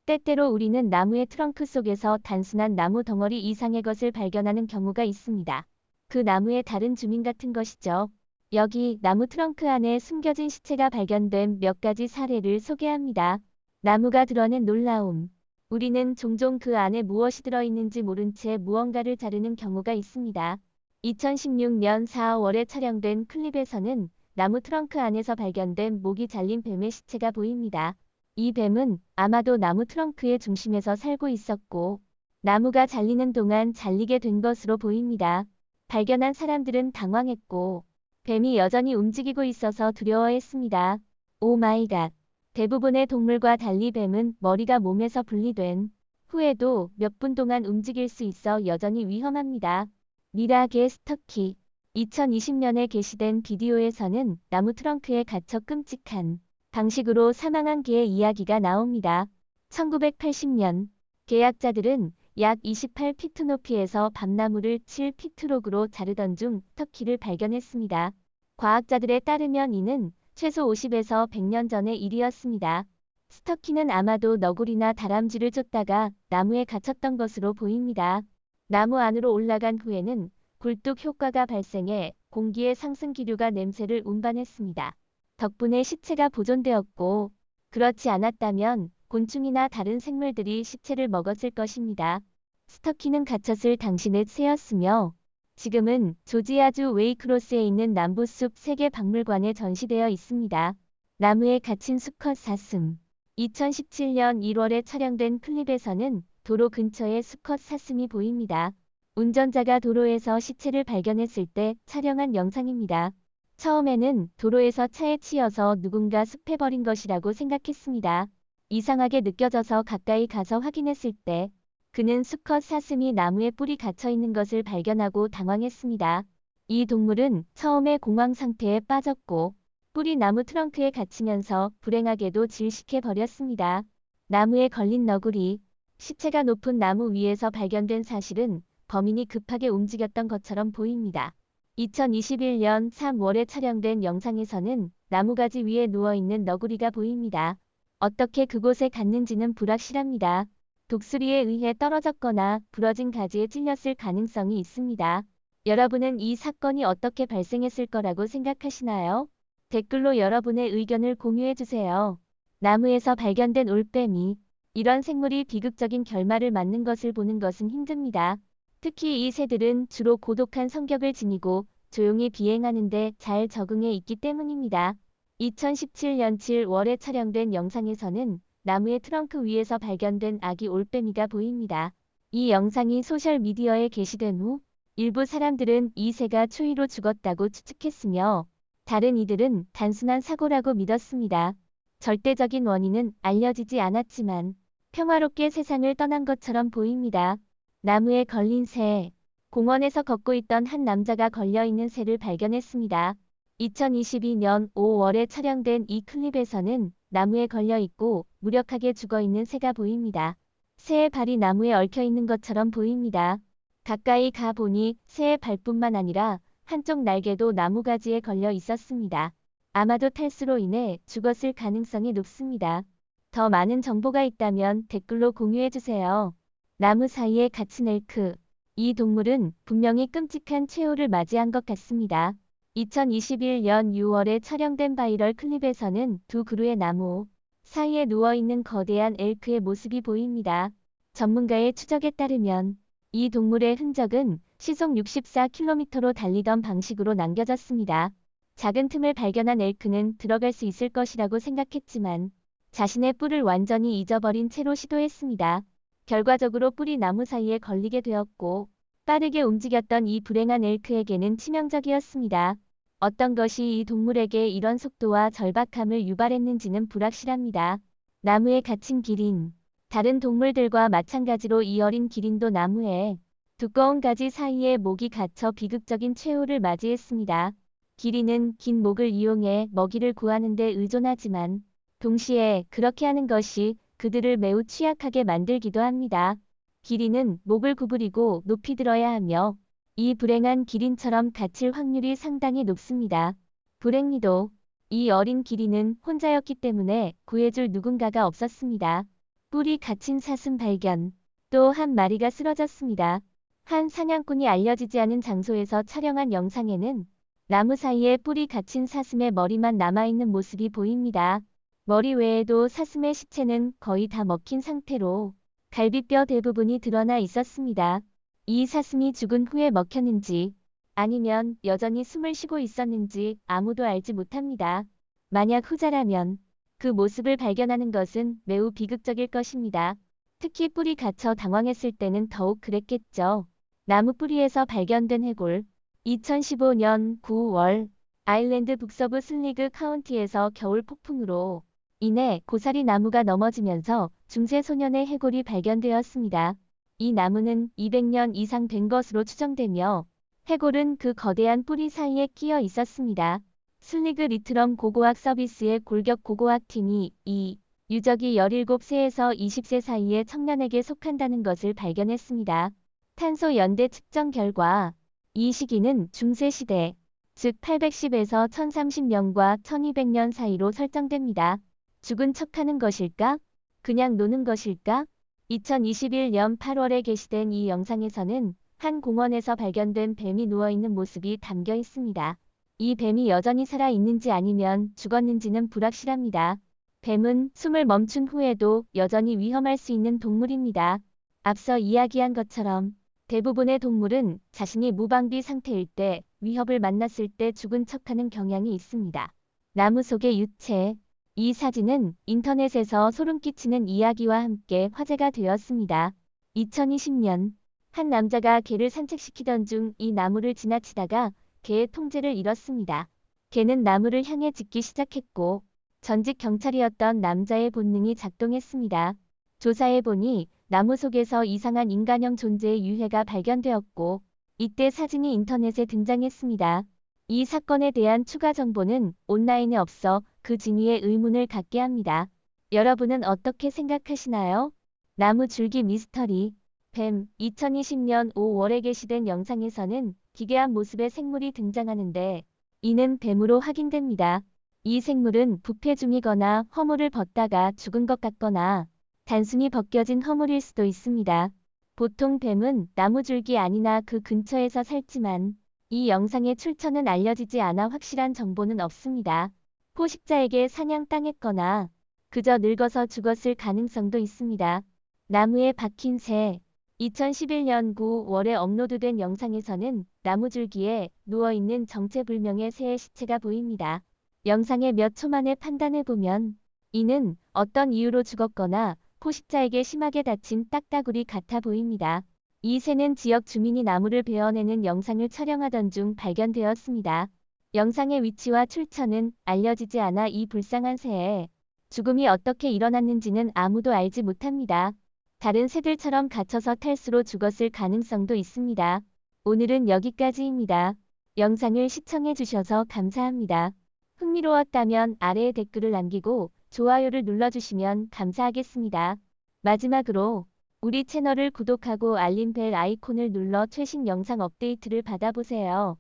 때때로 우리는 나무의 트렁크 속에서 단순한 나무 덩어리 이상의 것을 발견하는 경우가 있습니다. 그 나무의 다른 주민 같은 것이죠. 여기 나무 트렁크 안에 숨겨진 시체가 발견된 몇 가지 사례를 소개합니다. 나무가 드러낸 놀라움. 우리는 종종 그 안에 무엇이 들어있는지 모른 채 무언가를 자르는 경우가 있습니다. 2016년 4월에 촬영된 클립에서는 나무 트렁크 안에서 발견된 목이 잘린 뱀의 시체가 보입니다. 이 뱀은 아마도 나무 트렁크의 중심에서 살고 있었고, 나무가 잘리는 동안 잘리게 된 것으로 보입니다. 발견한 사람들은 당황했고, 뱀이 여전히 움직이고 있어서 두려워했습니다. 오 마이 갓. 대부분의 동물과 달리 뱀은 머리가 몸에서 분리된 후에도 몇 분 동안 움직일 수 있어 여전히 위험합니다. 미라게 스터키. 2020년에 게시된 비디오에서는 나무 트렁크에 갇혀 끔찍한 방식으로 사망한 개의 이야기가 나옵니다. 1980년 개약자들은 약 28피트 높이에서 밤나무를 7피트록으로 자르던 중 터키를 발견했습니다. 과학자들에 따르면 이는 최소 50에서 100년 전의 일이었습니다. 스터키는 아마도 너구리나 다람쥐를 쫓다가 나무에 갇혔던 것으로 보입니다. 나무 안으로 올라간 후에는 굴뚝 효과가 발생해 공기의 상승 기류가 냄새를 운반했습니다. 덕분에 시체가 보존되었고, 그렇지 않았다면 곤충이나 다른 생물들이 시체를 먹었을 것입니다. 스터키는 갇혔을 당시의 새였으며 지금은 조지아주 웨이크로스에 있는 남부숲 세계박물관에 전시되어 있습니다. 나무에 갇힌 수컷 사슴. 2017년 1월에 촬영된 클립에서는 도로 근처에 수컷 사슴이 보입니다. 운전자가 도로에서 시체를 발견했을 때 촬영한 영상입니다. 처음에는 도로에서 차에 치여서 누군가 습해버린 것이라고 생각했습니다. 이상하게 느껴져서 가까이 가서 확인했을 때 그는 수컷 사슴이 나무에 뿔이 갇혀 있는 것을 발견하고 당황했습니다. 이 동물은 처음에 공황 상태에 빠졌고 뿔이 나무 트렁크에 갇히면서 불행하게도 질식해버렸습니다. 나무에 걸린 너구리. 시체가 높은 나무 위에서 발견된 사실은 범인이 급하게 움직였던 것처럼 보입니다. 2021년 3월에 촬영된 영상에서는 나무가지 위에 누워있는 너구리가 보입니다. 어떻게 그곳에 갔는지는 불확실합니다. 독수리에 의해 떨어졌거나 부러진 가지에 찔렸을 가능성이 있습니다. 여러분은 이 사건이 어떻게 발생했을 거라고 생각하시나요? 댓글로 여러분의 의견을 공유해주세요. 나무에서 발견된 올빼미. 이런 생물이 비극적인 결말을 맞는 것을 보는 것은 힘듭니다. 특히 이 새들은 주로 고독한 성격을 지니고 조용히 비행하는데 잘 적응해 있기 때문입니다. 2017년 7월에 촬영된 영상에서는 나무의 트렁크 위에서 발견된 아기 올빼미가 보입니다. 이 영상이 소셜미디어에 게시된 후 일부 사람들은 이 새가 추위로 죽었다고 추측했으며 다른 이들은 단순한 사고라고 믿었습니다. 절대적인 원인은 알려지지 않았지만 평화롭게 세상을 떠난 것처럼 보입니다. 나무에 걸린 새. 공원에서 걷고 있던 한 남자가 걸려있는 새를 발견했습니다. 2022년 5월에 촬영된 이 클립에서는 나무에 걸려있고 무력하게 죽어있는 새가 보입니다. 새의 발이 나무에 얽혀있는 것처럼 보입니다. 가까이 가 보니 새의 발뿐만 아니라 한쪽 날개도 나무가지에 걸려 있었습니다. 아마도 탈수로 인해 죽었을 가능성이 높습니다. 더 많은 정보가 있다면 댓글로 공유해주세요. 나무 사이에 갇힌 엘크. 이 동물은 분명히 끔찍한 최후를 맞이한 것 같습니다. 2021년 6월에 촬영된 바이럴 클립에서는 두 그루의 나무 사이에 누워있는 거대한 엘크의 모습이 보입니다. 전문가의 추적에 따르면 이 동물의 흔적은 시속 64km로 달리던 방식으로 남겨졌습니다. 작은 틈을 발견한 엘크는 들어갈 수 있을 것이라고 생각했지만 자신의 뿔을 완전히 잊어버린 채로 시도했습니다. 결과적으로 뿔이 나무 사이에 걸리게 되었고 빠르게 움직였던 이 불행한 엘크에게는 치명적이었습니다. 어떤 것이 이 동물에게 이런 속도와 절박함을 유발했는지는 불확실합니다. 나무에 갇힌 기린. 다른 동물들과 마찬가지로 이 어린 기린도 나무에 두꺼운 가지 사이에 목이 갇혀 비극적인 최후를 맞이했습니다. 기린은 긴 목을 이용해 먹이를 구하는 데 의존하지만 동시에 그렇게 하는 것이 그들을 매우 취약하게 만들기도 합니다. 기린은 목을 구부리고 높이 들어야 하며 이 불행한 기린처럼 갇힐 확률이 상당히 높습니다. 불행히도 이 어린 기린은 혼자였기 때문에 구해줄 누군가가 없었습니다. 뿌리 갇힌 사슴 발견. 또 한 마리가 쓰러졌습니다. 한 사냥꾼이 알려지지 않은 장소에서 촬영한 영상에는 나무 사이에 뿌리 갇힌 사슴의 머리만 남아있는 모습이 보입니다. 머리 외에도 사슴의 시체는 거의 다 먹힌 상태로 갈비뼈 대부분이 드러나 있었습니다. 이 사슴이 죽은 후에 먹혔는지 아니면 여전히 숨을 쉬고 있었는지 아무도 알지 못합니다. 만약 후자라면 그 모습을 발견하는 것은 매우 비극적일 것입니다. 특히 뿔이 갇혀 당황했을 때는 더욱 그랬겠죠. 나무 뿌리에서 발견된 해골. 2015년 9월 아일랜드 북서부 슬리그 카운티에서 겨울 폭풍으로 인해 고사리 나무가 넘어지면서 중세 소년의 해골이 발견되었습니다. 이 나무는 200년 이상 된 것으로 추정되며 해골은 그 거대한 뿌리 사이에 끼어 있었습니다. 슬리그 리트럼 고고학 서비스의 골격 고고학 팀이 이 유적이 17세에서 20세 사이의 청년에게 속한다는 것을 발견했습니다. 탄소 연대 측정 결과 이 시기는 중세시대, 즉 810에서 1030년과 1200년 사이로 설정됩니다. 죽은 척하는 것일까? 그냥 노는 것일까? 2021년 8월에 게시된 이 영상에서는 한 공원에서 발견된 뱀이 누워있는 모습이 담겨 있습니다. 이 뱀이 여전히 살아 있는지 아니면 죽었는지는 불확실합니다. 뱀은 숨을 멈춘 후에도 여전히 위험할 수 있는 동물입니다. 앞서 이야기한 것처럼 대부분의 동물은 자신이 무방비 상태일 때 위협을 만났을 때 죽은 척하는 경향이 있습니다. 나무 속의 유체. 이 사진은 인터넷에서 소름 끼치는 이야기와 함께 화제가 되었습니다. 2020년 한 남자가 개를 산책시키던 중 이 나무를 지나치다가 개의 통제를 잃었습니다. 개는 나무를 향해 짖기 시작했고 전직 경찰이었던 남자의 본능이 작동했습니다. 조사해보니 나무 속에서 이상한 인간형 존재의 유해가 발견되었고 이때 사진이 인터넷에 등장했습니다. 이 사건에 대한 추가 정보는 온라인에 없어 그 진위에 의문을 갖게 합니다. 여러분은 어떻게 생각하시나요? 나무 줄기 미스터리. 뱀. 2020년 5월에 게시된 영상에서는 기괴한 모습의 생물이 등장하는데 이는 뱀으로 확인됩니다. 이 생물은 부패 중이거나 허물을 벗다가 죽은 것 같거나 단순히 벗겨진 허물일 수도 있습니다. 보통 뱀은 나무줄기 아니나 그 근처에서 살지만 이 영상의 출처는 알려지지 않아 확실한 정보는 없습니다. 포식자에게 사냥당했거나 그저 늙어서 죽었을 가능성도 있습니다. 나무에 박힌 새. 2011년 9월에 업로드된 영상에서는 나무줄기에 누워있는 정체불명의 새의 시체가 보입니다. 영상의 몇 초 만에 판단해보면 이는 어떤 이유로 죽었거나 포식자에게 심하게 다친 딱따구리 같아 보입니다. 이 새는 지역 주민이 나무를 베어내는 영상을 촬영하던 중 발견되었습니다. 영상의 위치와 출처는 알려지지 않아 이 불쌍한 새의 죽음이 어떻게 일어났는지는 아무도 알지 못합니다. 다른 새들처럼 갇혀서 탈수로 죽었을 가능성도 있습니다. 오늘은 여기까지입니다. 영상을 시청해주셔서 감사합니다. 흥미로웠다면 아래에 댓글을 남기고 좋아요를 눌러주시면 감사하겠습니다. 마지막으로 우리 채널을 구독하고 알림벨 아이콘을 눌러 최신 영상 업데이트를 받아보세요.